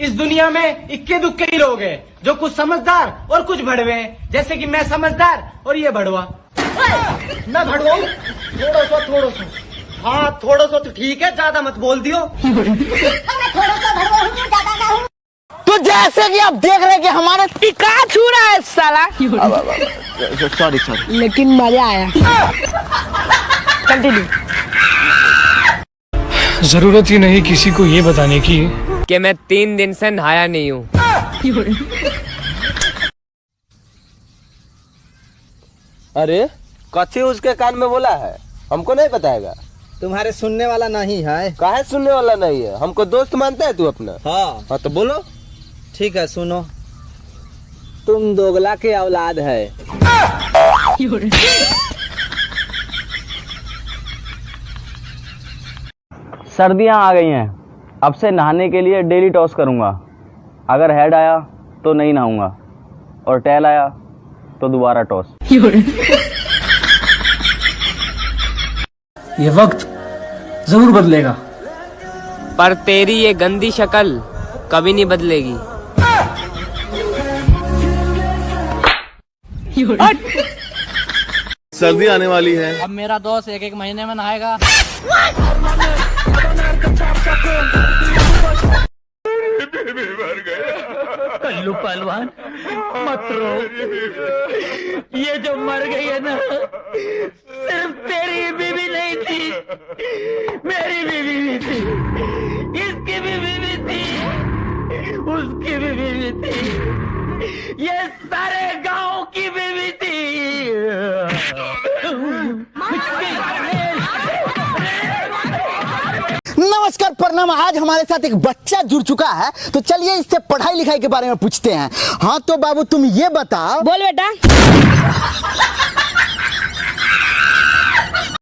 इस दुनिया में इक्के दुक्के ही लोग हैं जो कुछ समझदार और कुछ भड़वे हैं, जैसे कि मैं समझदार और ये भड़वा। मैं भड़वाऊं? थोड़ा सा। हाँ थोड़ा सा तो ठीक है, ज्यादा मत बोल दियो। तो जैसे कि आप देख रहे हैं कि हमारे टिका छू रहा है साला। सॉरी लेकिन मजा आया। कंटिन्यू। जरूरत ही नहीं किसी को ये बताने की कि मैं 3 दिन से नहाया नहीं हूँ। अरे कच्ची उसके कान में बोला है, हमको नहीं बताएगा। तुम्हारे सुनने वाला नहीं है। काहे सुनने वाला नहीं है? हमको दोस्त मानता है तू अपना? हाँ तो बोलो। ठीक है, सुनो। तुम दोगला के औलाद है। सर्दियाँ आ गई हैं, अब से नहाने के लिए डेली टॉस करूँगा। अगर हेड आया तो नहीं नहाऊंगा और टेल आया तो दोबारा टॉस। ये वक्त जरूर बदलेगा, पर तेरी ये गंदी शक्ल कभी नहीं बदलेगी। सर्दी आने वाली है। अब मेरा दोस्त 1-1 महीने में नहाएगा। कल्लू पहलवान मत रो, ये जो मर गई है ना, सिर्फ तेरी बीवी नहीं थी, मेरी बीवी भी थी, इसकी बीवी भी थी, उसकी बीवी भी थी, ये सारे गांव की बीवी थी। नमस्कार, प्रणाम। आज हमारे साथ एक बच्चा जुड़ चुका है, तो चलिए इससे पढ़ाई लिखाई के बारे में पूछते हैं। हाँ तो बाबू तुम ये बताओ। बोल बेटा।